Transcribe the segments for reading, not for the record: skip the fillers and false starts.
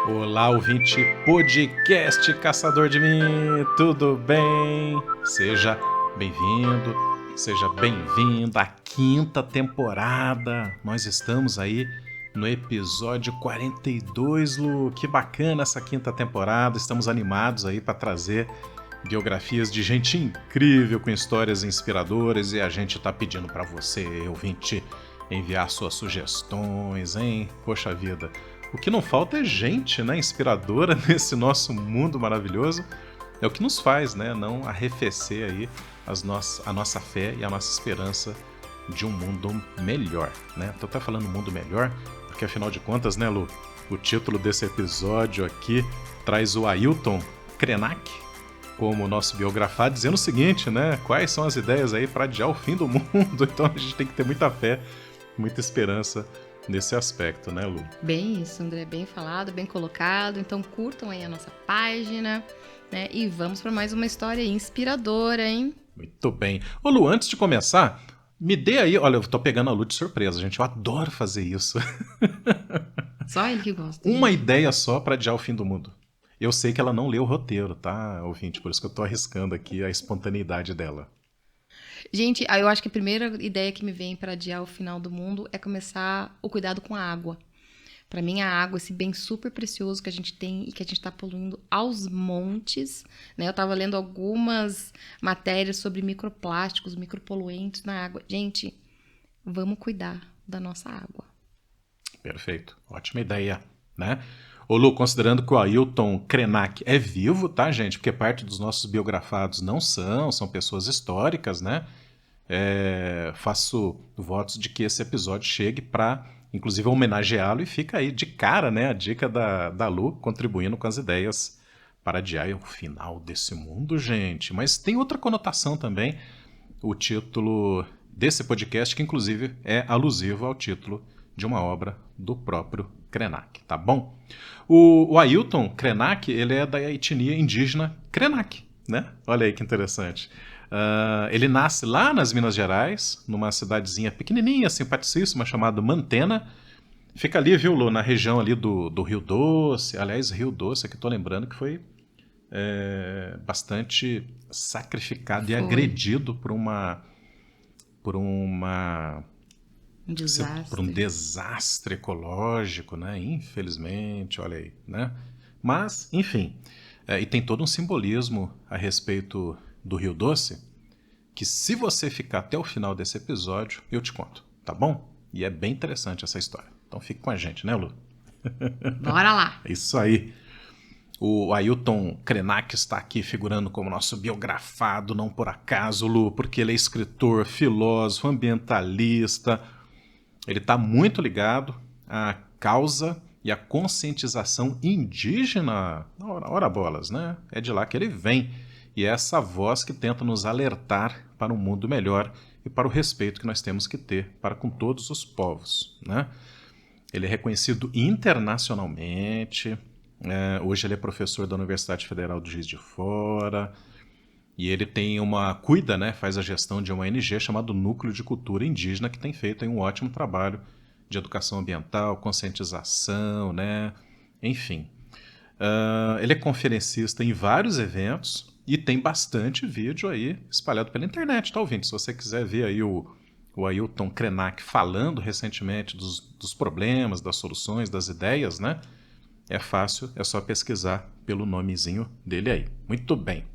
Olá, ouvinte podcast Caçador de Mim, tudo bem? Seja bem-vindo, seja bem-vinda à quinta temporada. Nós estamos aí no episódio 42, Lu. Que bacana essa quinta temporada. Estamos animados aí para trazer biografias de gente incrível com histórias inspiradoras e a gente tá pedindo para você, ouvinte, enviar suas sugestões, hein? Poxa vida. O que não falta é gente, né, inspiradora nesse nosso mundo maravilhoso. É o que nos faz, né, não arrefecer aí a nossa fé e a nossa esperança de um mundo melhor, né? Tô até falando mundo melhor, porque afinal de contas, né, Lu, o título desse episódio aqui traz o Ailton Krenak como nosso biografado, dizendo o seguinte, né, quais são as ideias aí para adiar o fim do mundo. Então a gente tem que ter muita fé, muita esperança nesse aspecto, né, Lu? Bem isso, André, bem falado, bem colocado. Então curtam aí a nossa página, né? E vamos para mais uma história inspiradora, hein? Muito bem. Ô, Lu, antes de começar, me dê aí... Olha, eu tô pegando a Lu de surpresa, gente. Eu adoro fazer isso. Só ele que gosta, Uma gente. ideia só para adiar o fim do mundo. Eu sei que ela não leu o roteiro, tá, ouvinte? Por isso que eu tô arriscando aqui a espontaneidade dela. Gente, eu acho que a primeira ideia que me vem para adiar o final do mundo é começar o cuidado com a água. Para mim, a água, esse bem super precioso que a gente tem e que a gente está poluindo aos montes, né? Eu estava lendo algumas matérias sobre microplásticos, micropoluentes na água. Gente, vamos cuidar da nossa água. Perfeito. Ótima ideia, né? Ô, Lu, considerando que o Ailton Krenak é vivo, tá, gente? Porque parte dos nossos biografados não são pessoas históricas, né? Faço votos de que esse episódio chegue para, inclusive, homenageá-lo e fica aí de cara, né? A dica da Lu contribuindo com as ideias para adiar o final desse mundo, gente. Mas tem outra conotação também, o título desse podcast, que inclusive é alusivo ao título de uma obra do próprio Krenak, tá bom? O Ailton Krenak, ele é da etnia indígena Krenak, né? Olha aí que interessante. Ele nasce lá nas Minas Gerais, numa cidadezinha pequenininha, simpaticíssima, chamada Mantena. Fica ali, viu, Lu, na região ali do Rio Doce. Aliás, Rio Doce, aqui tô lembrando que foi bastante sacrificado e Foi agredido por um um desastre. desastre ecológico, né? Infelizmente, olha aí, né? Mas, enfim, e tem todo um simbolismo a respeito do Rio Doce, que se você ficar até o final desse episódio, eu te conto, tá bom? E é bem interessante essa história. Então fique com a gente, né, Lu? Bora lá! É isso aí. O Ailton Krenak está aqui figurando como nosso biografado, não por acaso, Lu, porque ele é escritor, filósofo, ambientalista. Ele está muito ligado à causa e à conscientização indígena. Ora bolas, né? É de lá que ele vem. E é essa voz que tenta nos alertar para um mundo melhor e para o respeito que nós temos que ter para com todos os povos, né? Ele é reconhecido internacionalmente. Hoje ele é professor da Universidade Federal do Juiz de Fora. E ele cuida, né, faz a gestão de uma ONG chamada Núcleo de Cultura Indígena, que tem feito aí um ótimo trabalho de educação ambiental, conscientização, né? Enfim. Ele é conferencista em vários eventos e tem bastante vídeo aí espalhado pela internet, tá, ouvinte? Se você quiser ver aí o Ailton Krenak falando recentemente dos problemas, das soluções, das ideias, né? É fácil, é só pesquisar pelo nomezinho dele aí. Muito bem.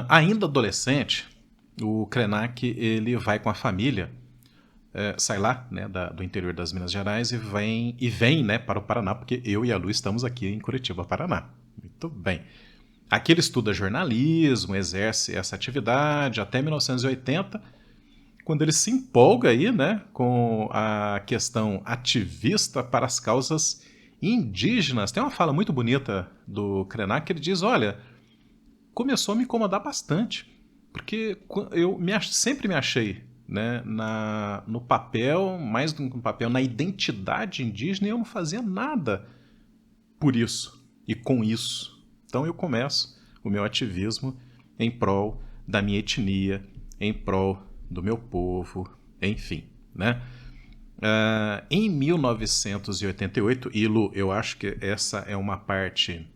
Ainda adolescente, o Krenak ele vai com a família, sai lá, né, do interior das Minas Gerais e vem, né, para o Paraná, porque eu e a Lu estamos aqui em Curitiba, Paraná. Muito bem. Aqui ele estuda jornalismo, exerce essa atividade até 1980, quando ele se empolga aí, né, com a questão ativista para as causas indígenas. Tem uma fala muito bonita do Krenak que ele diz, olha, começou a me incomodar bastante, porque sempre me achei, né, no papel, mais do que no papel, na identidade indígena, e eu não fazia nada por isso e com isso. Então eu começo o meu ativismo em prol da minha etnia, em prol do meu povo, enfim, né? Em 1988, e Lu, eu acho que essa é uma parte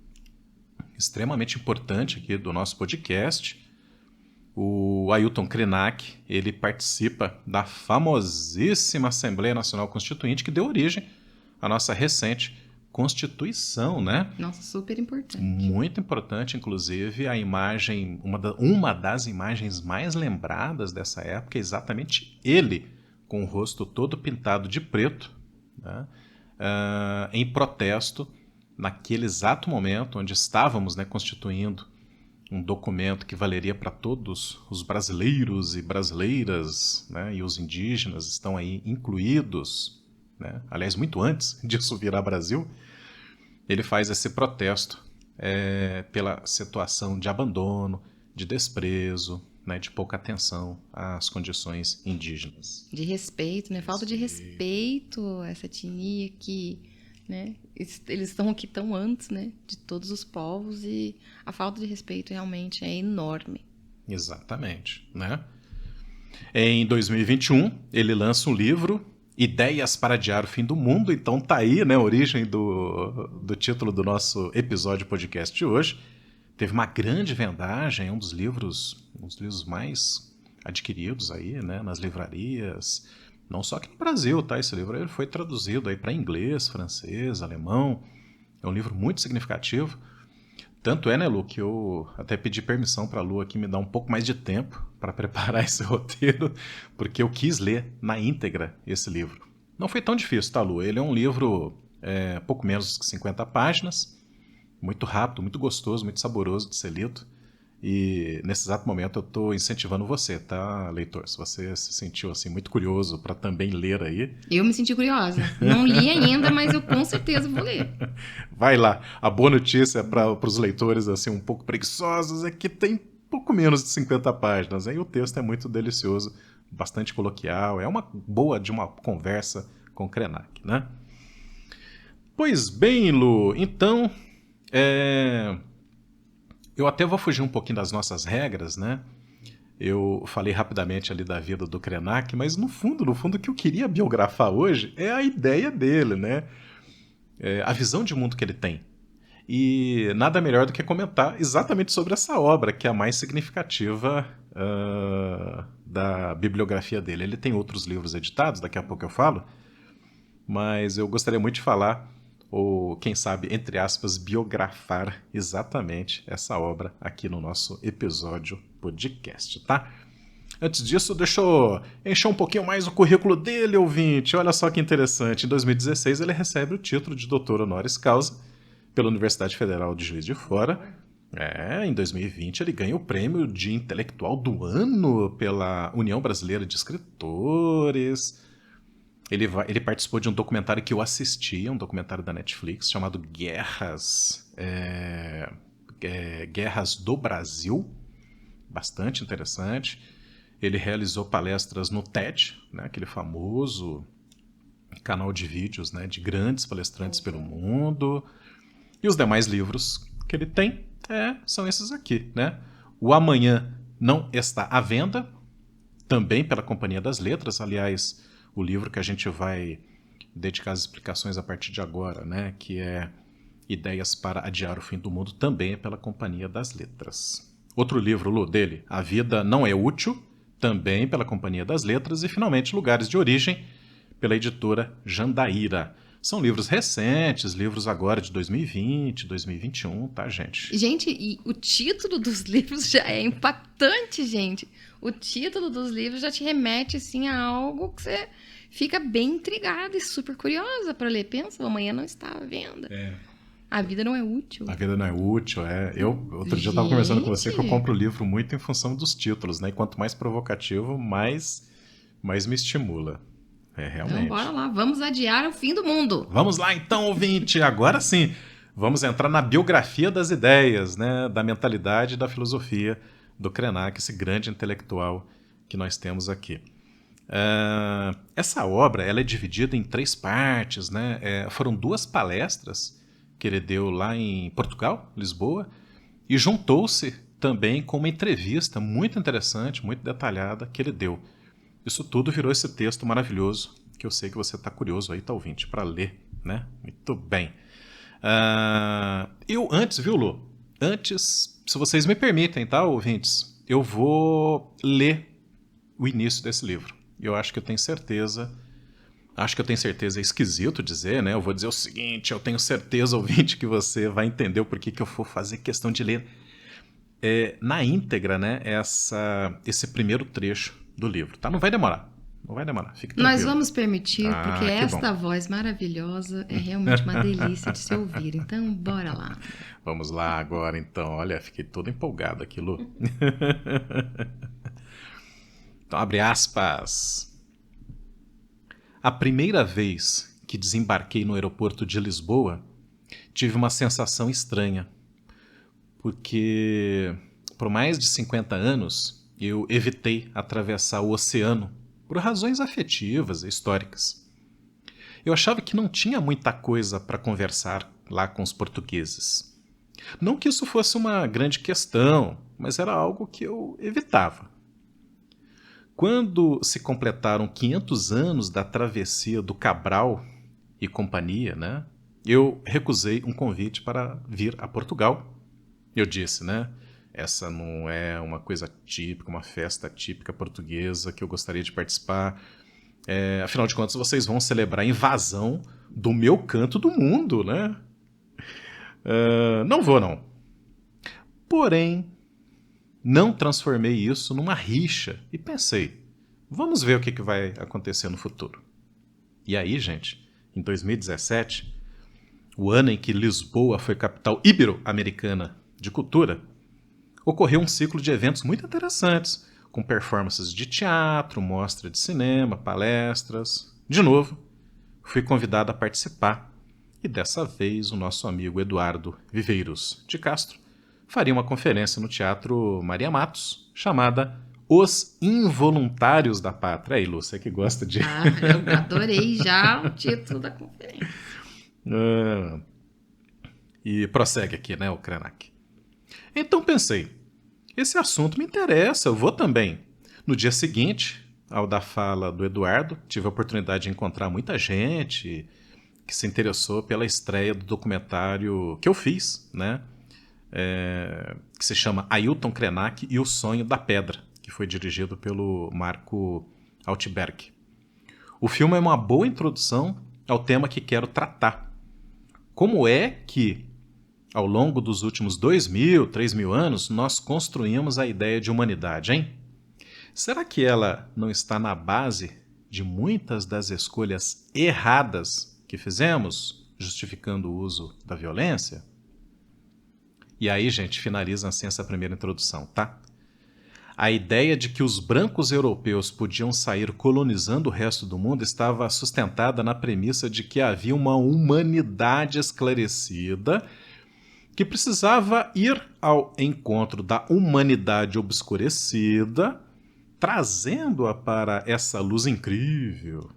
extremamente importante aqui do nosso podcast, o Ailton Krenak, ele participa da famosíssima Assembleia Nacional Constituinte que deu origem à nossa recente Constituição, né? Nossa, super importante. Muito importante, inclusive, a imagem, uma das imagens mais lembradas dessa época é exatamente ele, com o rosto todo pintado de preto, né? Em protesto, naquele exato momento onde estávamos, né, constituindo um documento que valeria para todos os brasileiros e brasileiras, né, e os indígenas estão aí incluídos, né? Aliás, muito antes disso virar Brasil, ele faz esse protesto pela situação de abandono, de desprezo, né, de pouca atenção às condições indígenas. De respeito, né? Falta de respeito a essa etnia que, né? Eles estão aqui tão antes, né? De todos os povos, e a falta de respeito realmente é enorme. Exatamente, né? Em 2021, ele lança um livro, Ideias para Adiar o Fim do Mundo. Então tá aí, né, a origem do título do nosso episódio podcast de hoje. Teve uma grande vendagem, um dos livros mais adquiridos aí, né, nas livrarias, não só aqui no Brasil, tá? Esse livro ele foi traduzido aí para inglês, francês, alemão. É um livro muito significativo. Tanto é, né, Lu, que eu até pedi permissão para a Lu aqui me dar um pouco mais de tempo para preparar esse roteiro, porque eu quis ler na íntegra esse livro. Não foi tão difícil, tá, Lu? Ele é um livro pouco menos de 50 páginas, muito rápido, muito gostoso, muito saboroso de ser lido. E nesse exato momento eu estou incentivando você, tá, leitor? Se você se sentiu assim muito curioso para também ler aí... Eu me senti curiosa. Não li ainda, mas eu com certeza vou ler. Vai lá. A boa notícia para os leitores assim um pouco preguiçosos é que tem pouco menos de 50 páginas. Aí o texto é muito delicioso, bastante coloquial. É uma boa de uma conversa com Krenak, né? Pois bem, Lu, então... Eu até vou fugir um pouquinho das nossas regras, né? Eu falei rapidamente ali da vida do Krenak, mas no fundo, o que eu queria biografar hoje é a ideia dele, né? A visão de mundo que ele tem. E nada melhor do que comentar exatamente sobre essa obra, que é a mais significativa da bibliografia dele. Ele tem outros livros editados, daqui a pouco eu falo, mas eu gostaria muito de falar, ou quem sabe, entre aspas, biografar exatamente essa obra aqui no nosso episódio podcast, tá? Antes disso, deixa eu encher um pouquinho mais o currículo dele, ouvinte. Olha só que interessante. Em 2016, ele recebe o título de doutor honoris causa pela Universidade Federal de Juiz de Fora. Em 2020, ele ganha o prêmio de intelectual do ano pela União Brasileira de Escritores. Ele participou de um documentário que eu assisti, um documentário da Netflix, chamado Guerras do Brasil. Bastante interessante. Ele realizou palestras no TED, né, aquele famoso canal de vídeos, né, de grandes palestrantes pelo mundo. E os demais livros que ele tem são esses aqui, né? O Amanhã Não Está à Venda, também pela Companhia das Letras. Aliás, o livro que a gente vai dedicar as explicações a partir de agora, né, que é Ideias para Adiar o Fim do Mundo, também é pela Companhia das Letras. Outro livro, Lu, dele, A Vida Não é Útil, também pela Companhia das Letras. E, finalmente, Lugares de Origem, pela editora Jandaíra. São livros recentes, livros agora de 2020, 2021, tá, gente? Gente, e o título dos livros já é impactante, gente. O título dos livros já te remete, assim, a algo que você fica bem intrigada e super curiosa para ler. Pensa, Amanhã Não Está à Venda. A vida não é útil. A vida não é útil, outro dia eu estava conversando com você que eu compro o livro muito em função dos títulos, né? E quanto mais provocativo, mais me estimula. Realmente. Então, bora lá. Vamos adiar o fim do mundo. Vamos lá, então, ouvinte. Agora sim, vamos entrar na biografia das ideias, né? Da mentalidade e da filosofia do Krenak, esse grande intelectual que nós temos aqui. Essa obra ela é dividida em 3 partes, né? Foram 2 palestras que ele deu lá em Portugal, Lisboa, e juntou-se também com uma entrevista muito interessante, muito detalhada que ele deu. Isso tudo virou esse texto maravilhoso que eu sei que você está curioso aí, tá, ouvinte, para ler, né? Muito bem. Eu antes, viu, Lu? Antes, se vocês me permitem, tá, ouvintes? Eu vou ler o início desse livro. Eu acho que eu tenho certeza... é esquisito dizer, né? Eu vou dizer o seguinte, eu tenho certeza, ouvinte, que você vai entender o porquê que eu vou fazer questão de ler na íntegra, né, esse primeiro trecho do livro, tá? Não vai demorar, fique Nós tranquilo. vamos permitir, porque Que bom. esta voz maravilhosa é realmente uma delícia de se ouvir. Então, bora lá. Vamos lá agora, então. Olha, fiquei todo empolgado aqui, Lu. Então, abre aspas. A primeira vez que desembarquei no aeroporto de Lisboa, tive uma sensação estranha. Porque por mais de 50 anos eu evitei atravessar o oceano por razões afetivas e históricas. Eu achava que não tinha muita coisa para conversar lá com os portugueses. Não que isso fosse uma grande questão, mas era algo que eu evitava. Quando se completaram 500 anos da travessia do Cabral e companhia, né, eu recusei um convite para vir a Portugal. Eu disse, né? Essa não é uma coisa típica, uma festa típica portuguesa que eu gostaria de participar. Afinal de contas, vocês vão celebrar a invasão do meu canto do mundo, né? Não vou, não. Porém, não transformei isso numa rixa e pensei, vamos ver o que vai acontecer no futuro. E aí, gente, em 2017, o ano em que Lisboa foi capital ibero-americana de cultura, ocorreu um ciclo de eventos muito interessantes, com performances de teatro, mostra de cinema, palestras. De novo, fui convidado a participar, e dessa vez o nosso amigo Eduardo Viveiros de Castro faria uma conferência no Teatro Maria Matos, chamada Os Involuntários da Pátria. Aí, Lu, você que gosta de... Eu adorei já o título da conferência. E prossegue aqui, né, o Krenak. Então pensei, esse assunto me interessa, eu vou também. No dia seguinte, ao da fala do Eduardo, tive a oportunidade de encontrar muita gente que se interessou pela estreia do documentário que eu fiz, né? Que se chama Ailton Krenak e o Sonho da Pedra, que foi dirigido pelo Marco Altberg. O filme é uma boa introdução ao tema que quero tratar. Como é que, ao longo dos últimos 2.000, 3.000 anos, nós construímos a ideia de humanidade, hein? Será que ela não está na base de muitas das escolhas erradas que fizemos, justificando o uso da violência? E aí, gente, finaliza assim essa primeira introdução, tá? A ideia de que os brancos europeus podiam sair colonizando o resto do mundo estava sustentada na premissa de que havia uma humanidade esclarecida que precisava ir ao encontro da humanidade obscurecida, trazendo-a para essa luz incrível.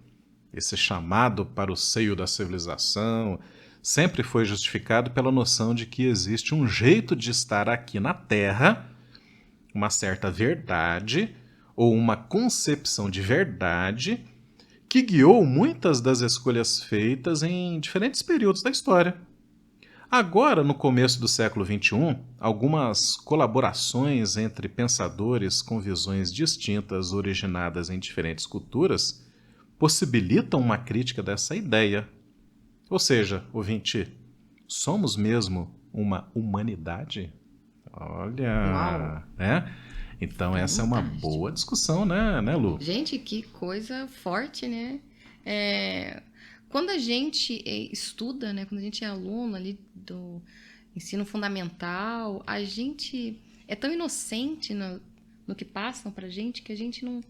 Esse chamado para o seio da civilização sempre foi justificado pela noção de que existe um jeito de estar aqui na Terra, uma certa verdade ou uma concepção de verdade que guiou muitas das escolhas feitas em diferentes períodos da história. Agora, no começo do século XXI, algumas colaborações entre pensadores com visões distintas originadas em diferentes culturas possibilitam uma crítica dessa ideia. Ou seja, ouvinte, somos mesmo uma humanidade? Olha, né? Então essa é uma boa discussão, né, Lu? Gente, que coisa forte, né? Quando a gente estuda, né? Quando a gente é aluno ali do ensino fundamental, a gente é tão inocente no que passam pra gente que a gente não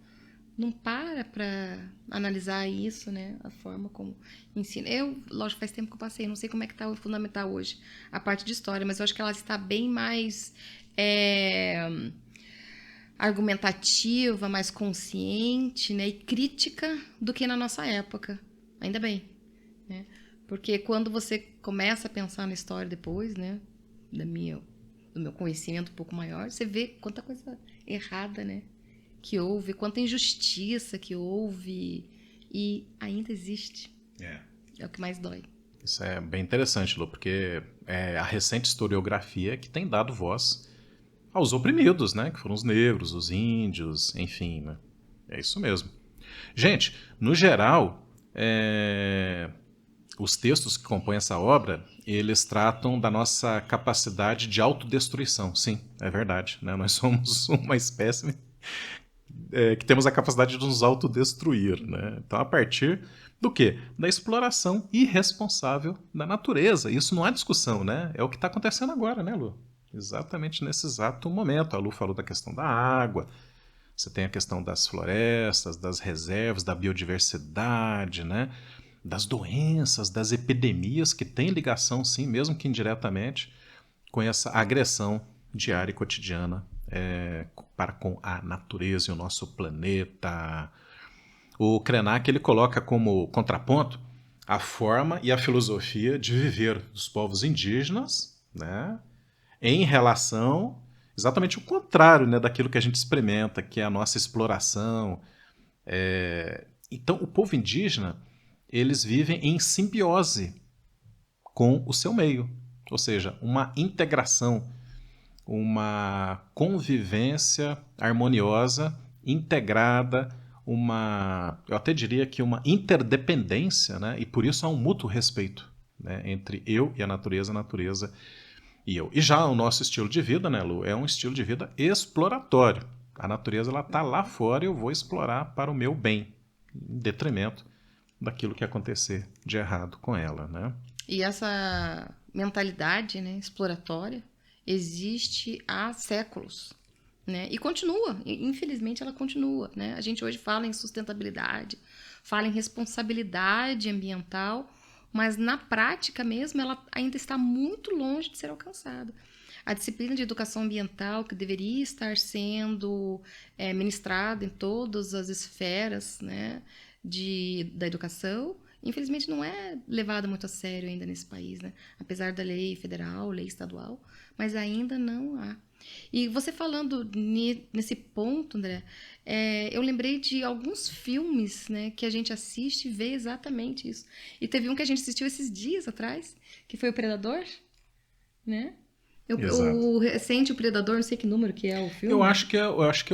para analisar isso, né? A forma como ensina. Lógico, faz tempo que eu passei, não sei como é que tá o fundamental hoje, a parte de história, mas eu acho que ela está bem mais argumentativa, mais consciente, né? E crítica do que na nossa época. Ainda bem, né? Porque quando você começa a pensar na história depois, né? Do meu conhecimento um pouco maior, você vê quanta coisa errada, né? Que houve, quanta injustiça que houve, e ainda existe. É. É o que mais dói. Isso é bem interessante, Lu, porque é a recente historiografia que tem dado voz aos oprimidos, né? Que foram os negros, os índios, enfim, né? É isso mesmo. Gente, no geral, os textos que compõem essa obra, eles tratam da nossa capacidade de autodestruição. Sim, é verdade, né? Nós somos uma espécie que temos a capacidade de nos autodestruir, né? Então, a partir do quê? Da exploração irresponsável da natureza. Isso não há discussão, né? É o que está acontecendo agora, né, Lu? Exatamente nesse exato momento. A Lu falou da questão da água, você tem a questão das florestas, das reservas, da biodiversidade, né? Das doenças, das epidemias que têm ligação, sim, mesmo que indiretamente, com essa agressão diária e cotidiana para com a natureza e o nosso planeta. O Krenak ele coloca como contraponto a forma e a filosofia de viver dos povos indígenas, né, em relação exatamente o contrário, né, daquilo que a gente experimenta, que é a nossa exploração. Então, o povo indígena, eles vivem em simbiose com o seu meio, ou seja, uma integração, uma convivência harmoniosa, integrada, eu até diria que uma interdependência, né? E por isso há um mútuo respeito, né? Entre eu e a natureza e eu. E já o nosso estilo de vida, né, Lu, é um estilo de vida exploratório. A natureza ela está lá fora e eu vou explorar para o meu bem, em detrimento daquilo que acontecer de errado com ela, né? E essa mentalidade, né, exploratória existe há séculos, né? E continua, infelizmente ela continua, né? A gente hoje fala em sustentabilidade, fala em responsabilidade ambiental, mas na prática mesmo ela ainda está muito longe de ser alcançada. A disciplina de educação ambiental, que deveria estar sendo ministrada em todas as esferas, né, da educação, infelizmente não é levada muito a sério ainda nesse país, né? Apesar da lei federal, lei estadual, mas ainda não há. E você falando nesse ponto, André, eu lembrei de alguns filmes, né, que a gente assiste e vê exatamente isso. E teve um que a gente assistiu esses dias atrás, que foi o Predador, né? O recente, o Predador, não sei que número que é o filme. Eu acho que é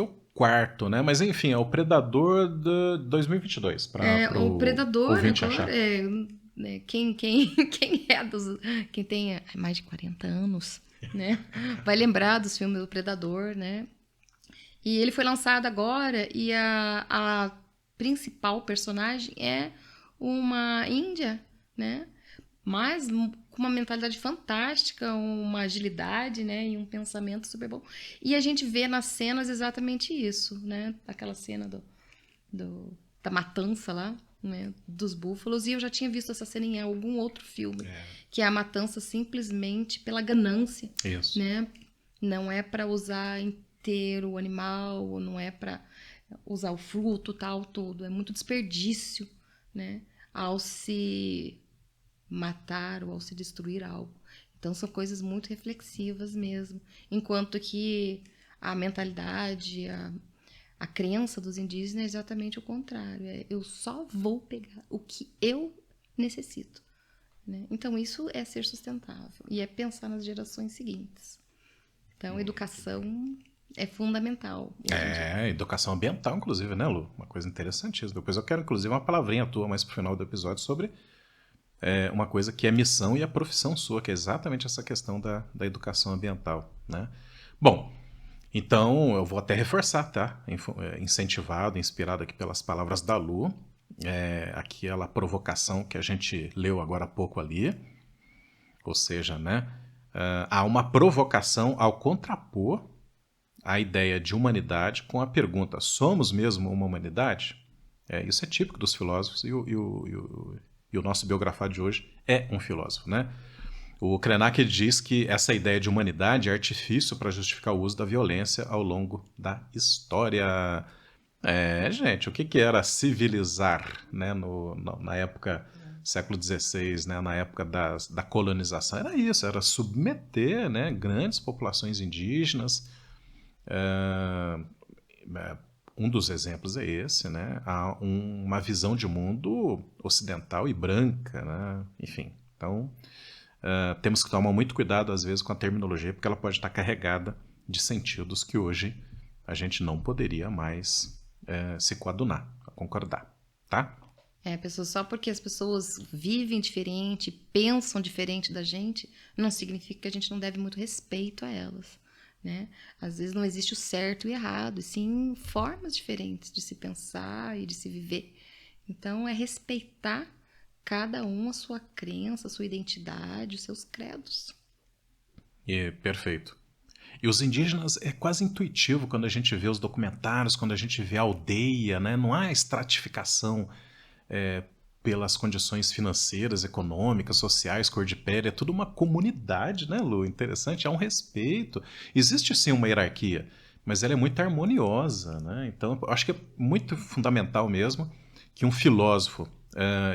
o quarto, né? Mas enfim, é o Predador de 2022. O Predador ouvinte agora, achar. quem quem tem mais de 40 anos, né, vai lembrar dos filmes do Predador, né? E ele foi lançado agora e a principal personagem é uma índia, né? Mas com uma mentalidade fantástica, uma agilidade, né? E um pensamento super bom. E a gente vê nas cenas exatamente isso, né? Aquela cena da matança lá, né? Dos búfalos. E eu já tinha visto essa cena em algum outro filme. Que é a matança simplesmente pela ganância. Isso. Né? Não é para usar inteiro o animal, não é para usar o fruto, tal, tudo. É muito desperdício, né? Ao se matar ou ao se destruir algo. Então são coisas muito reflexivas mesmo. Enquanto que a mentalidade, a crença dos indígenas é exatamente o contrário. Eu só vou pegar o que eu necessito. Né? Então isso é ser sustentável e é pensar nas gerações seguintes. Então educação é fundamental. Educação ambiental, inclusive, né, Lu? Uma coisa interessantíssima. Depois eu quero, inclusive, uma palavrinha tua mais pro final do episódio sobre uma coisa que é missão e a profissão sua, que é exatamente essa questão da educação ambiental, né? Bom, então eu vou até reforçar, tá? Incentivado, inspirado aqui pelas palavras da Lu, aquela provocação que a gente leu agora há pouco ali, ou seja, né? Há uma provocação ao contrapor a ideia de humanidade com a pergunta: somos mesmo uma humanidade? Isso é típico dos filósofos e o nosso biografado de hoje é um filósofo, né? O Krenak diz que essa ideia de humanidade é artifício para justificar o uso da violência ao longo da história. Gente, o que era civilizar, né, na época século XVI, né, na época da colonização? Era isso, era submeter, né, grandes populações indígenas Um dos exemplos é esse, né? Há uma visão de mundo ocidental e branca, né? Enfim, então temos que tomar muito cuidado às vezes com a terminologia, porque ela pode estar carregada de sentidos que hoje a gente não poderia mais se coadunar, concordar, tá? Pessoas, só porque as pessoas vivem diferente, pensam diferente da gente, não significa que a gente não deve muito respeito a elas, né? Às vezes não existe o certo e o errado, e sim formas diferentes de se pensar e de se viver. Então, é respeitar cada um a sua crença, a sua identidade, os seus credos. Perfeito. E os indígenas é quase intuitivo quando a gente vê os documentários, quando a gente vê a aldeia, né? Não há estratificação pelas condições financeiras, econômicas, sociais, cor de pele, é tudo uma comunidade, né, Lu? Interessante, há um respeito. Existe sim uma hierarquia, mas ela é muito harmoniosa, né? Então, eu acho que é muito fundamental mesmo que um filósofo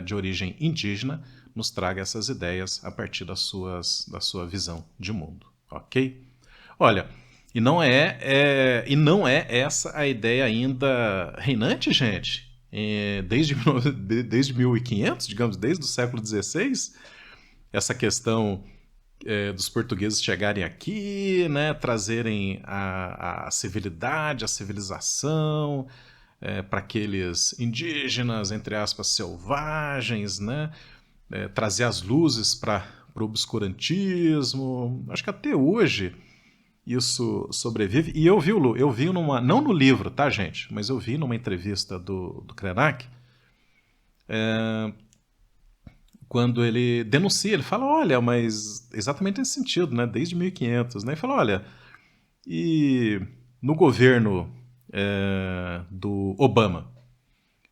de origem indígena nos traga essas ideias a partir da sua visão de mundo, ok? Olha, e não é essa a ideia ainda reinante, gente. Desde 1500, digamos, desde o século XVI, essa questão dos portugueses chegarem aqui, né, trazerem a civilidade, a civilização para aqueles indígenas, entre aspas, selvagens, né, trazer as luzes para o obscurantismo. Acho que até hoje isso sobrevive. E eu vi, Lu, eu vi não no livro, tá, gente? Mas eu vi numa entrevista do Krenak, quando ele denuncia, ele fala, olha, mas exatamente nesse sentido, né? Desde 1500, né? Ele fala, olha, e no governo do Obama,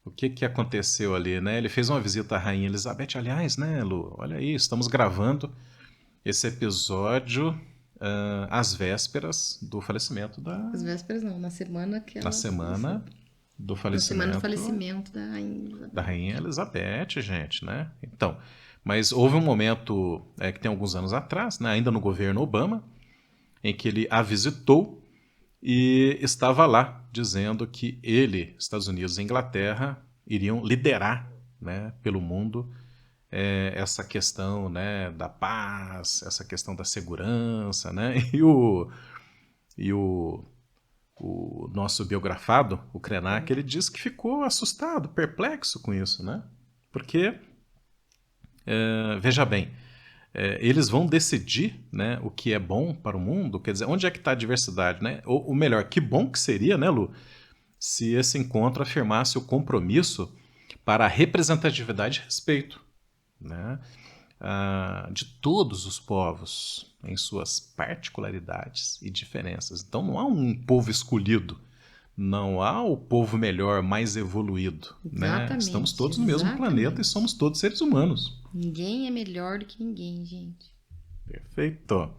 o que aconteceu ali, né? Ele fez uma visita à Rainha Elizabeth, aliás, né, Lu? Olha aí, estamos gravando esse episódio às vésperas do falecimento da... Às vésperas não, na semana que ela... Na semana do falecimento... Na semana do falecimento da Rainha Elizabeth. Da Rainha Elizabeth, gente, né? Então, mas houve um momento, que tem alguns anos atrás, né, ainda no governo Obama, em que ele a visitou e estava lá dizendo que ele, Estados Unidos e Inglaterra iriam liderar, né, pelo mundo essa questão, né, da paz, essa questão da segurança, né? O nosso biografado, o Krenak, ele diz que ficou assustado, perplexo com isso, né? Porque, veja bem, eles vão decidir, né, o que é bom para o mundo, quer dizer, onde é que está a diversidade, né? Ou melhor, que bom que seria, né, Lu, se esse encontro afirmasse o compromisso para a representatividade e respeito, né, de todos os povos em suas particularidades e diferenças. Então não há um povo escolhido, não há o povo melhor, mais evoluído. Né? Estamos todos no mesmo planeta e somos todos seres humanos. Ninguém é melhor do que ninguém, gente. Perfeito.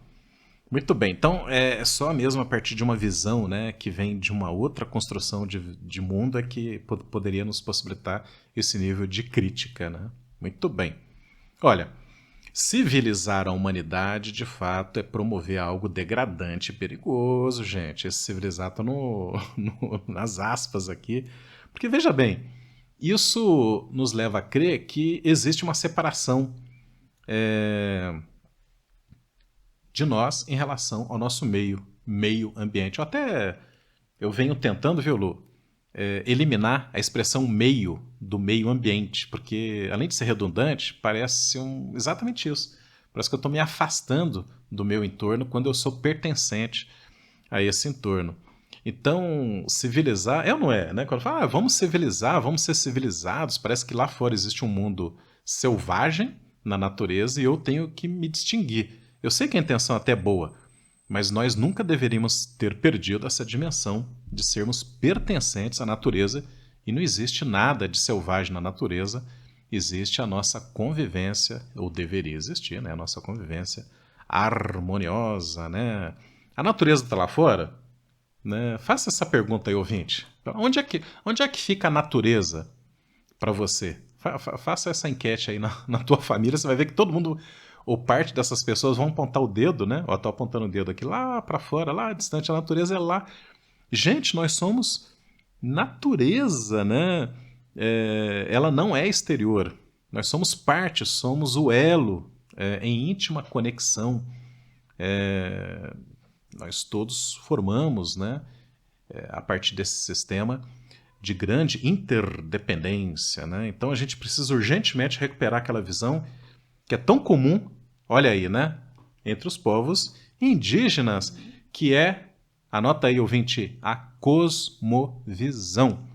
Muito bem, então é só mesmo a partir de uma visão, né, que vem de uma outra construção de mundo é que poderia nos possibilitar esse nível de crítica. Né? Muito bem. Olha, civilizar a humanidade, de fato, é promover algo degradante e perigoso, gente. Esse civilizar está nas aspas aqui. Porque, veja bem, isso nos leva a crer que existe uma separação de nós em relação ao nosso meio ambiente. Eu venho tentando, viu, Lu, eliminar a expressão meio do meio ambiente, porque, além de ser redundante, parece exatamente isso. Parece que eu estou me afastando do meu entorno quando eu sou pertencente a esse entorno. Então, civilizar é ou não é? Né? Quando fala, vamos civilizar, vamos ser civilizados, parece que lá fora existe um mundo selvagem na natureza e eu tenho que me distinguir. Eu sei que a intenção até é boa, mas nós nunca deveríamos ter perdido essa dimensão de sermos pertencentes à natureza e não existe nada de selvagem na natureza, existe a nossa convivência, ou deveria existir, né? A nossa convivência harmoniosa. Né? A natureza está lá fora? Né? Faça essa pergunta aí, ouvinte. Onde é que fica a natureza para você? Faça essa enquete aí na tua família, você vai ver que todo mundo... ou parte dessas pessoas vão apontar o dedo, né? Eu estou apontando o dedo aqui lá para fora, lá distante, a natureza é lá. Gente, nós somos natureza, né, ela não é exterior. Nós somos parte, somos o elo em íntima conexão. Nós todos formamos, né, a partir desse sistema de grande interdependência, né? Então a gente precisa urgentemente recuperar aquela visão que é tão comum, olha aí, né, entre os povos indígenas, que é, anota aí, ouvinte, a cosmovisão.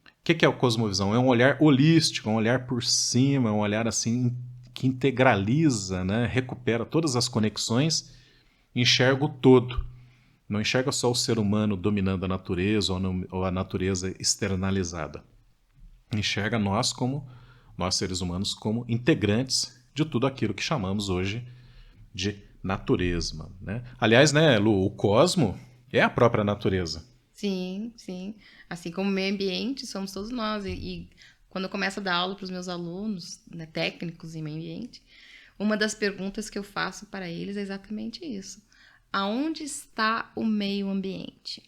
O que é a cosmovisão? É um olhar holístico, um olhar por cima, um olhar assim que integraliza, né, recupera todas as conexões, enxerga o todo. Não enxerga só o ser humano dominando a natureza ou a natureza externalizada. Enxerga nós seres humanos, como integrantes de tudo aquilo que chamamos hoje de natureza. Né? Aliás, né, Lu, o cosmo é a própria natureza. Sim, sim. Assim como o meio ambiente, somos todos nós. E quando eu começo a dar aula para os meus alunos, né, técnicos em meio ambiente, uma das perguntas que eu faço para eles é exatamente isso. Aonde está o meio ambiente?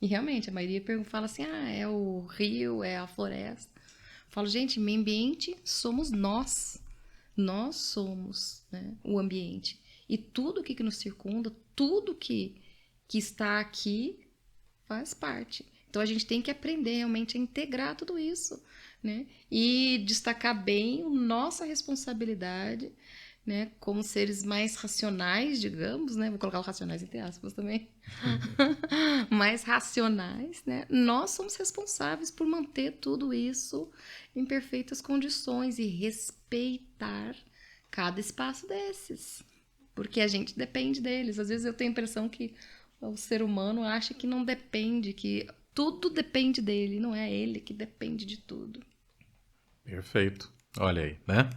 E realmente, a maioria fala assim, é o rio, é a floresta. Eu falo, gente, meio ambiente somos nós. Nós somos, né, o ambiente. E tudo que nos circunda, tudo que está aqui faz parte. Então, a gente tem que aprender realmente a integrar tudo isso, né? E destacar bem a nossa responsabilidade, né, como seres mais racionais, digamos, né, vou colocar o racionais entre aspas também, mais racionais, né, nós somos responsáveis por manter tudo isso em perfeitas condições e respeitar cada espaço desses, porque a gente depende deles. Às vezes eu tenho a impressão que o ser humano acha que não depende, que tudo depende dele, não é ele que depende de tudo. Perfeito. Olha aí, né?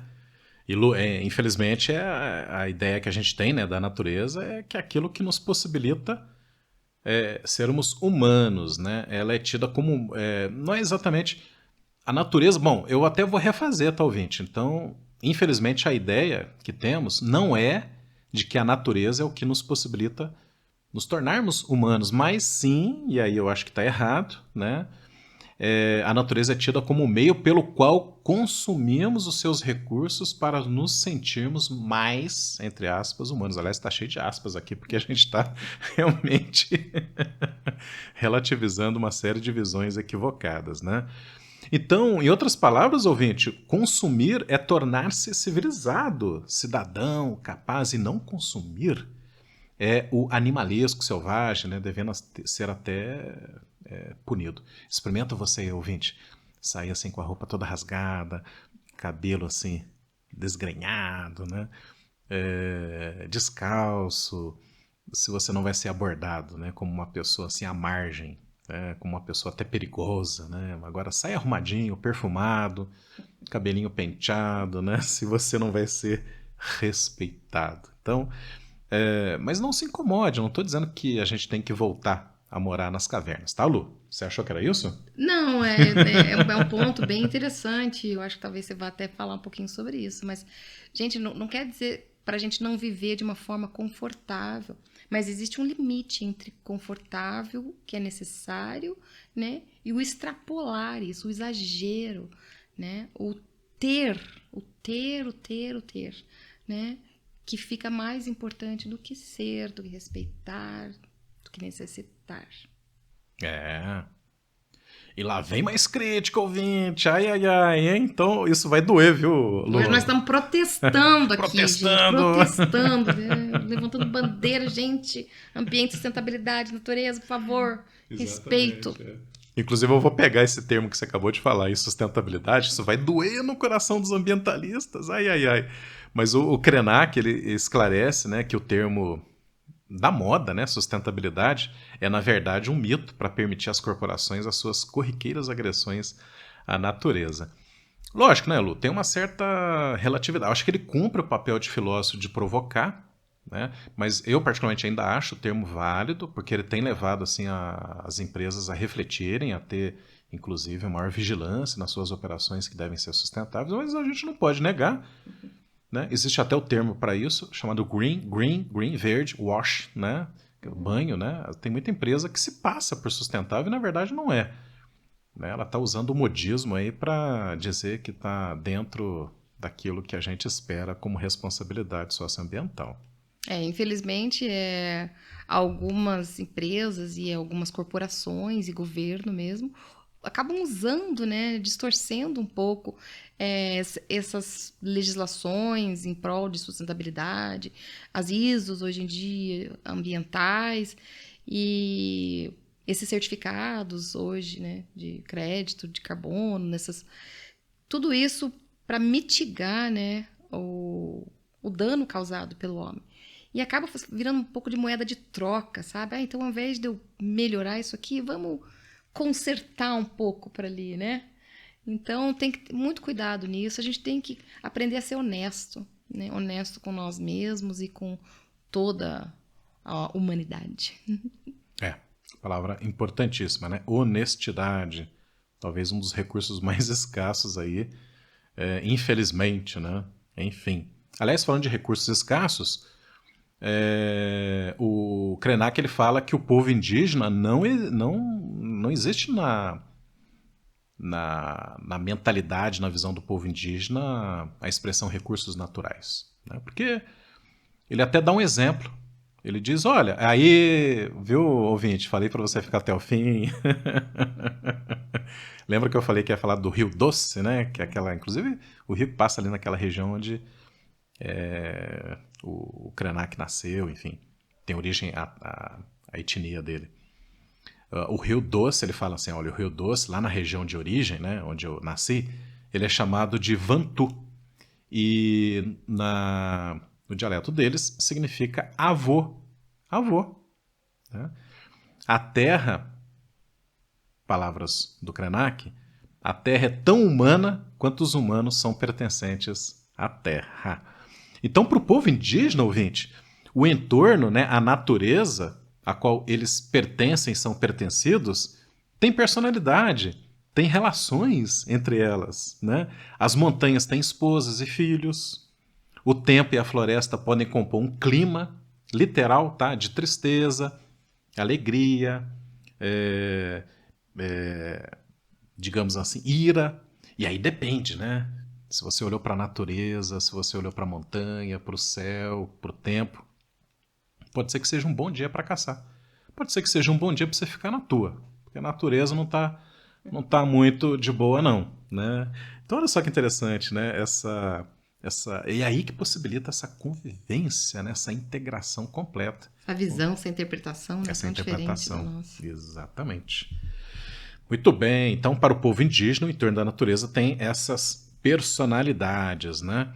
E, Lu, infelizmente, a ideia que a gente tem, né, da natureza é que aquilo que nos possibilita sermos humanos, né? Ela é tida como... não é exatamente... A natureza... Bom, eu até vou refazer, tá, ouvinte? Então, infelizmente, a ideia que temos não é de que a natureza é o que nos possibilita nos tornarmos humanos, mas sim, e aí eu acho que está errado, né? A natureza é tida como o meio pelo qual consumimos os seus recursos para nos sentirmos mais, entre aspas, humanos. Aliás, está cheio de aspas aqui, porque a gente está realmente relativizando uma série de visões equivocadas, né? Então, em outras palavras, ouvinte, consumir é tornar-se civilizado, cidadão, capaz, e não consumir é o animalesco selvagem, né, devendo ser até punido. Experimenta você, ouvinte, sair assim com a roupa toda rasgada, cabelo assim desgrenhado, né, descalço, se você não vai ser abordado, né, como uma pessoa assim à margem, como uma pessoa até perigosa, né. Agora sai arrumadinho, perfumado, cabelinho penteado, né, se você não vai ser respeitado. Então, mas não se incomode, eu não estou dizendo que a gente tem que voltar a morar nas cavernas, tá, Lu? Você achou que era isso? Não, é um ponto bem interessante. Eu acho que talvez você vá até falar um pouquinho sobre isso. Mas, gente, não quer dizer para a gente não viver de uma forma confortável. Mas existe um limite entre confortável, que é necessário, né? E o extrapolar isso, o exagero, né? O ter, né? Que fica mais importante do que ser, do que respeitar, do que necessitar. E lá vem mais crítica, ouvinte. Ai, ai, ai, hein? Então isso vai doer, viu, Lu? Hoje nós estamos protestando aqui, Protestando. gente. Protestando, né? Levantando bandeira, gente. Ambiente, sustentabilidade, natureza, por favor. Respeito. Inclusive, eu vou pegar esse termo que você acabou de falar, aí, sustentabilidade. Isso vai doer no coração dos ambientalistas. Ai, ai, ai. Mas o Krenak, ele esclarece, né, que o termo da moda, né, sustentabilidade, é na verdade um mito para permitir às corporações as suas corriqueiras agressões à natureza. Lógico, né, Lu? Tem uma certa relatividade. Acho que ele cumpre o papel de filósofo de provocar, né? Mas eu particularmente ainda acho o termo válido, porque ele tem levado assim as empresas a refletirem, a ter inclusive maior vigilância nas suas operações que devem ser sustentáveis, mas a gente não pode negar, né? Existe até o termo para isso, chamado green, verde, wash, né? Banho, né? Tem muita empresa que se passa por sustentável e na verdade não é. né? Ela está usando o modismo aí para dizer que está dentro daquilo que a gente espera como responsabilidade socioambiental. Infelizmente, algumas empresas e algumas corporações e governo mesmo acabam usando, né, distorcendo um pouco essas legislações em prol de sustentabilidade, as ISOs hoje em dia, ambientais, e esses certificados hoje, né, de crédito, de carbono, tudo isso para mitigar, né, o dano causado pelo homem. E acaba virando um pouco de moeda de troca, sabe? Então, ao invés de eu melhorar isso aqui, vamos consertar um pouco para ali, né? Então, tem que ter muito cuidado nisso. A gente tem que aprender a ser honesto, né? Honesto com nós mesmos e com toda a humanidade. Palavra importantíssima, né? Honestidade. Talvez um dos recursos mais escassos aí, infelizmente, né? Enfim. Aliás, falando de recursos escassos, o Krenak ele fala que o povo indígena não existe na mentalidade, na visão do povo indígena, a expressão recursos naturais, né? Porque ele até dá um exemplo. Ele diz, olha, aí, viu, ouvinte, falei para você ficar até o fim. Lembra que eu falei que ia falar do Rio Doce, né? Que é aquela, inclusive, o rio que passa ali naquela região onde o Krenak nasceu, enfim, tem origem a etnia dele. O Rio Doce, ele fala assim, olha, o Rio Doce, lá na região de origem, né, onde eu nasci, ele é chamado de Vantu. E no dialeto deles significa avô. Avô. Né? A terra, palavras do Krenak, a terra é tão humana quanto os humanos são pertencentes à terra. Então, para o povo indígena, ouvinte, o entorno, né, a natureza a qual eles pertencem, são pertencidos, tem personalidade, tem relações entre elas. Né? As montanhas têm esposas e filhos, o tempo e a floresta podem compor um clima literal, tá? De tristeza, alegria, digamos assim, ira. E aí depende, né? Se você olhou para a natureza, se você olhou para a montanha, para o céu, para o tempo, pode ser que seja um bom dia para caçar. Pode ser que seja um bom dia para você ficar na tua, porque a natureza não tá muito de boa não, né? Então olha só que interessante, né? E aí que possibilita essa convivência, né? Essa integração completa. A visão, essa interpretação, né? Essa tão interpretação, diferente da nossa. Exatamente. Muito bem, então para o povo indígena, o entorno da natureza tem essas personalidades, né?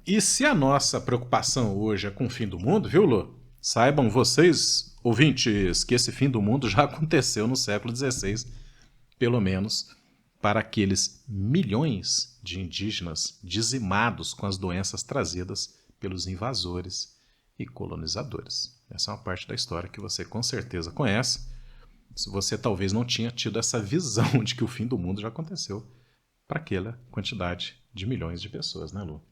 E se a nossa preocupação hoje é com o fim do mundo, viu, Lô? Saibam vocês, ouvintes, que esse fim do mundo já aconteceu no século XVI, pelo menos para aqueles milhões de indígenas dizimados com as doenças trazidas pelos invasores e colonizadores. Essa é uma parte da história que você com certeza conhece. Se você talvez não tinha tido essa visão de que o fim do mundo já aconteceu para aquela quantidade de milhões de pessoas, né, Lu?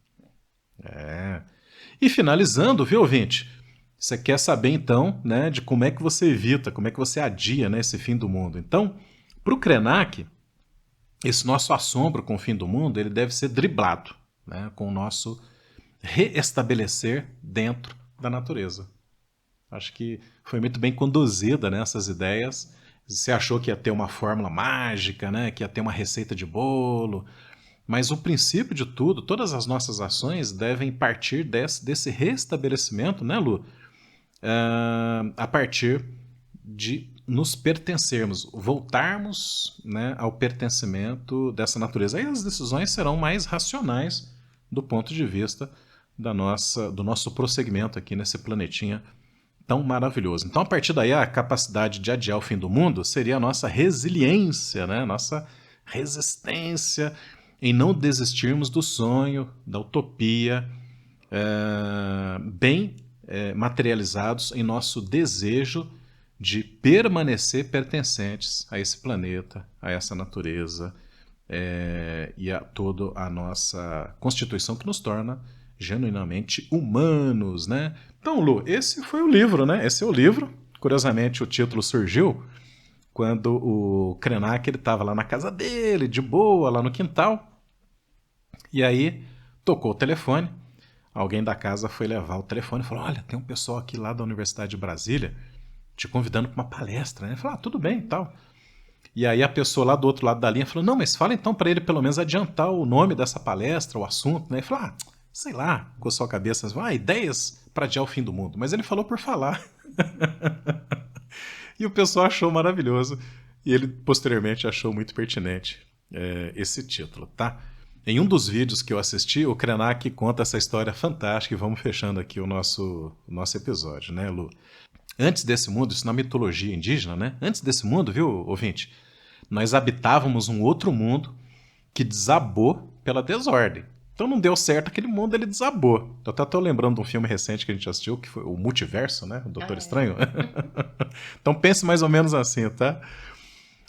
E finalizando, viu, ouvinte? Você quer saber, então, né, de como é que você evita, como é que você adia, né, esse fim do mundo. Então, para o Krenak, esse nosso assombro com o fim do mundo, ele deve ser driblado, né, com o nosso reestabelecer dentro da natureza. Acho que foi muito bem conduzida, né, essas ideias. Você achou que ia ter uma fórmula mágica, né, que ia ter uma receita de bolo, mas o princípio de tudo, todas as nossas ações devem partir desse restabelecimento, né, Lu? A partir de nos pertencermos, voltarmos, né, ao pertencimento dessa natureza. Aí as decisões serão mais racionais do ponto de vista do nosso prosseguimento aqui nesse planetinha tão maravilhoso. Então, a partir daí, a capacidade de adiar o fim do mundo seria a nossa resiliência, né? Nossa resistência em não desistirmos do sonho, da utopia, bem materializados em nosso desejo de permanecer pertencentes a esse planeta, a essa natureza e a toda a nossa constituição que nos torna genuinamente humanos, né? Então, Lu, esse foi o livro, né? Esse é o livro. Curiosamente, o título surgiu quando o Krenak ele estava lá na casa dele, de boa, lá no quintal. E aí tocou o telefone. Alguém da casa foi levar o telefone e falou: olha, tem um pessoal aqui lá da Universidade de Brasília te convidando para uma palestra. Ele falou: tudo bem e tal. E aí a pessoa lá do outro lado da linha falou: não, mas fala então para ele pelo menos adiantar o nome dessa palestra, o assunto. Né? Ele falou: sei lá, coçou a cabeça, ideias para adiar o fim do mundo. Mas ele falou por falar. E o pessoal achou maravilhoso. E ele posteriormente achou muito pertinente esse título, tá? Em um dos vídeos que eu assisti, o Krenak conta essa história fantástica e vamos fechando aqui o nosso episódio, né, Lu? Antes desse mundo, isso na mitologia indígena, né? Antes desse mundo, viu, ouvinte? Nós habitávamos um outro mundo que desabou pela desordem. Então não deu certo aquele mundo, ele desabou. Eu até estou lembrando de um filme recente que a gente assistiu, que foi o Multiverso, né? O Doutor Estranho. Então pense mais ou menos assim, tá?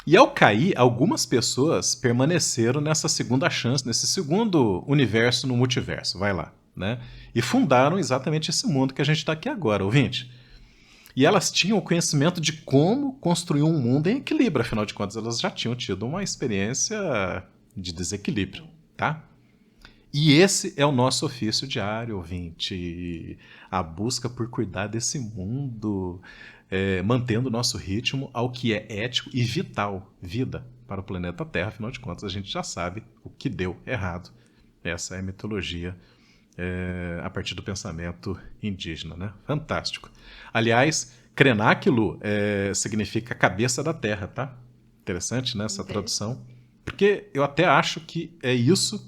E ao cair, algumas pessoas permaneceram nessa segunda chance, nesse segundo universo no multiverso, vai lá, né? E fundaram exatamente esse mundo que a gente está aqui agora, ouvinte. E elas tinham o conhecimento de como construir um mundo em equilíbrio, afinal de contas, elas já tinham tido uma experiência de desequilíbrio, tá? E esse é o nosso ofício diário, ouvinte. A busca por cuidar desse mundo, mantendo o nosso ritmo ao que é ético e vital, vida para o planeta Terra. Afinal de contas, a gente já sabe o que deu errado. Essa é a mitologia a partir do pensamento indígena, né? Fantástico. Aliás, Krenak, Lu, significa cabeça da Terra, tá? Interessante, né, essa tradução. Porque eu até acho que é isso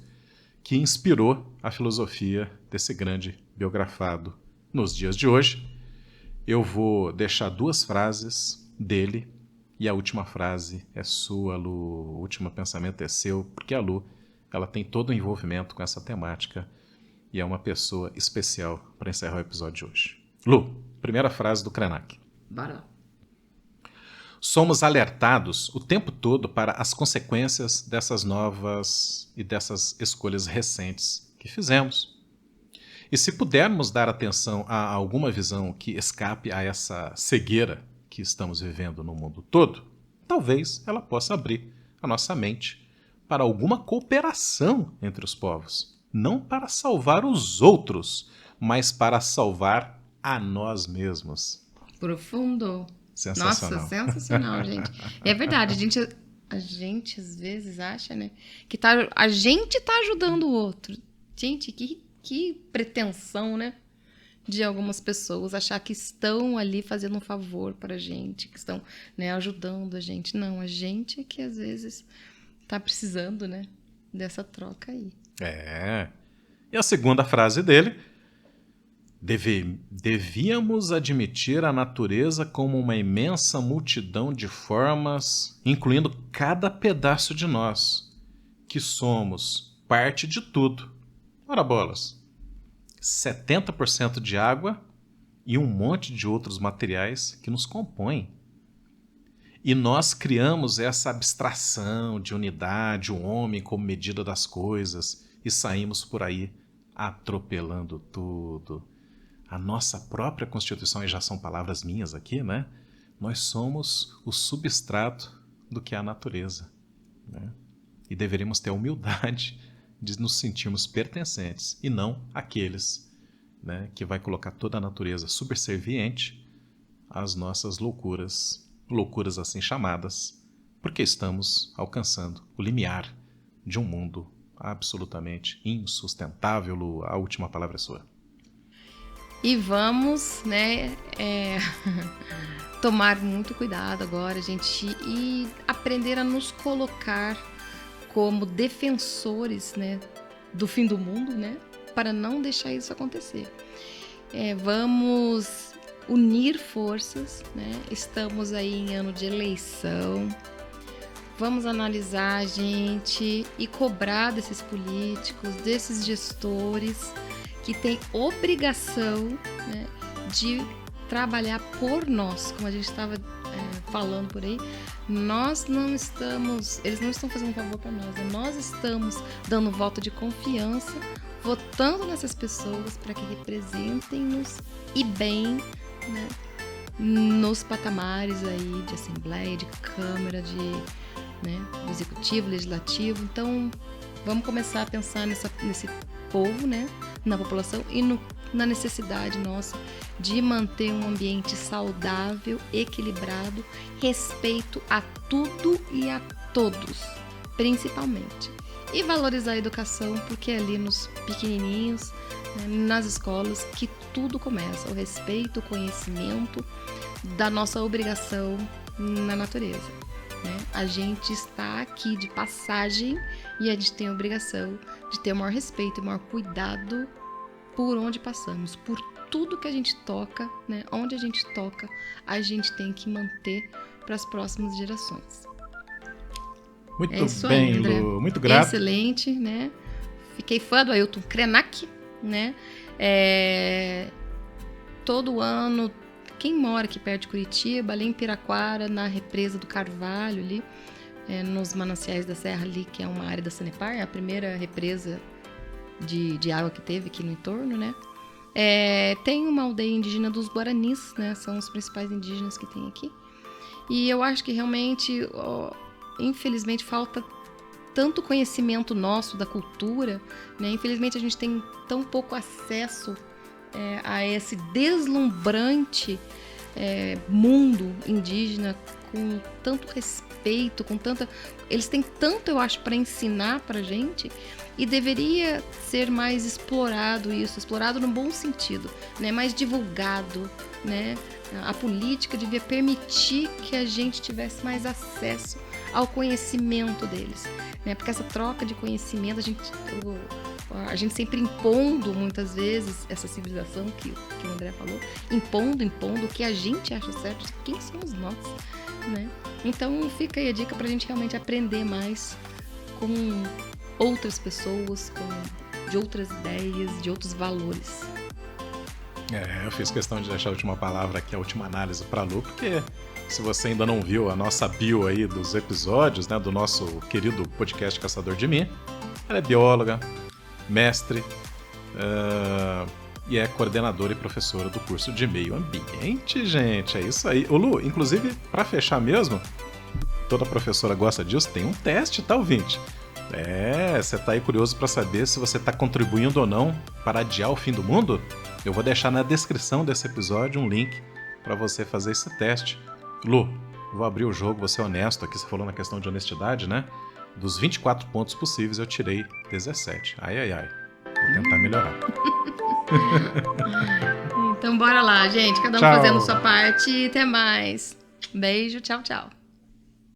que inspirou a filosofia desse grande biografado nos dias de hoje. Eu vou deixar 2 frases dele e a última frase é sua, Lu. O último pensamento é seu, porque a Lu ela tem todo o envolvimento com essa temática e é uma pessoa especial para encerrar o episódio de hoje. Lu, primeira frase do Krenak. Bora lá. Somos alertados o tempo todo para as consequências dessas novas e dessas escolhas recentes que fizemos. E se pudermos dar atenção a alguma visão que escape a essa cegueira que estamos vivendo no mundo todo, talvez ela possa abrir a nossa mente para alguma cooperação entre os povos. Não para salvar os outros, mas para salvar a nós mesmos. Profundo. Sensacional. Nossa, sensacional, gente. E é verdade, a gente às vezes acha, né, que a gente tá ajudando o outro. Gente, que pretensão, né, de algumas pessoas achar que estão ali fazendo um favor pra gente, que estão, né, ajudando a gente. Não, a gente é que às vezes tá precisando, né, dessa troca aí. E a segunda frase dele: devíamos admitir a natureza como uma imensa multidão de formas, incluindo cada pedaço de nós, que somos parte de tudo. Ora bolas, 70% de água e um monte de outros materiais que nos compõem. E nós criamos essa abstração de unidade, o homem como medida das coisas, e saímos por aí atropelando tudo. A nossa própria Constituição, e já são palavras minhas aqui, né? Nós somos o substrato do que é a natureza, né? E deveríamos ter a humildade de nos sentirmos pertencentes e não aqueles, né, que vai colocar toda a natureza subserviente às nossas loucuras assim chamadas, porque estamos alcançando o limiar de um mundo absolutamente insustentável. Lu, a última palavra é sua. E vamos, né, tomar muito cuidado agora, gente, e aprender a nos colocar como defensores, né, do fim do mundo, né, para não deixar isso acontecer. Vamos unir forças, né? Estamos aí em ano de eleição. Vamos analisar, gente, e cobrar desses políticos, desses gestores que têm obrigação, né, de trabalhar por nós, como a gente estava falando por aí. Eles não estão fazendo um favor para nós, nós estamos dando voto de confiança, votando nessas pessoas para que representem-nos e bem, né, nos patamares aí de Assembleia, de Câmara, do Executivo, Legislativo. Então, vamos começar a pensar nesse povo, né, na população e na necessidade nossa de manter um ambiente saudável, equilibrado, respeito a tudo e a todos, principalmente. E valorizar a educação, porque é ali nos pequenininhos, né, nas escolas, que tudo começa. O respeito, o conhecimento da nossa obrigação na natureza. Né? A gente está aqui de passagem e a gente tem a obrigação de ter o maior respeito e o maior cuidado por onde passamos, por tudo que a gente toca, né? Onde a gente toca, a gente tem que manter para as próximas gerações. Muito bem, aí, Lu. Muito grato. Excelente, né? Fiquei fã do Ailton Krenak, né? Todo ano, quem mora aqui perto de Curitiba, ali em Piraquara, na represa do Carvalho, ali, nos mananciais da Serra, ali, que é uma área da Sanepar, é a primeira represa de água que teve aqui no entorno, né? Tem uma aldeia indígena dos Guaranis, né? São os principais indígenas que tem aqui. E eu acho que realmente, infelizmente, falta tanto conhecimento nosso da cultura, né? Infelizmente, a gente tem tão pouco acesso a esse deslumbrante mundo indígena, com tanto respeito, com tanta... Eles têm tanto, eu acho, para ensinar pra gente, e deveria ser mais explorado isso, explorado no bom sentido, né? Mais divulgado, né? A política devia permitir que a gente tivesse mais acesso ao conhecimento deles, né? Porque essa troca de conhecimento, a gente sempre impondo muitas vezes essa civilização que o André falou, impondo o que a gente acha certo, de quem somos nós, né? Então fica aí a dica pra gente realmente aprender mais com outras pessoas, de outras ideias, de outros valores. Eu fiz questão de deixar a última palavra aqui, a última análise para a Lu, porque se você ainda não viu a nossa bio aí dos episódios, né, do nosso querido podcast Caçador de Mim, ela é bióloga, mestre e é coordenadora e professora do curso de Meio Ambiente, gente, é isso aí. Ô Lu, inclusive, para fechar mesmo, toda professora gosta disso, tem um teste, tá, ouvinte? Você tá aí curioso para saber se você tá contribuindo ou não para adiar o fim do mundo? Eu vou deixar na descrição desse episódio um link para você fazer esse teste. Lu, vou abrir o jogo, vou ser honesto aqui, você falou na questão de honestidade, né? Dos 24 pontos possíveis eu tirei 17. Ai. Vou tentar melhorar. Então bora lá, gente. Cada um Tchau. fazendo sua parte. Até mais. Beijo, tchau, tchau.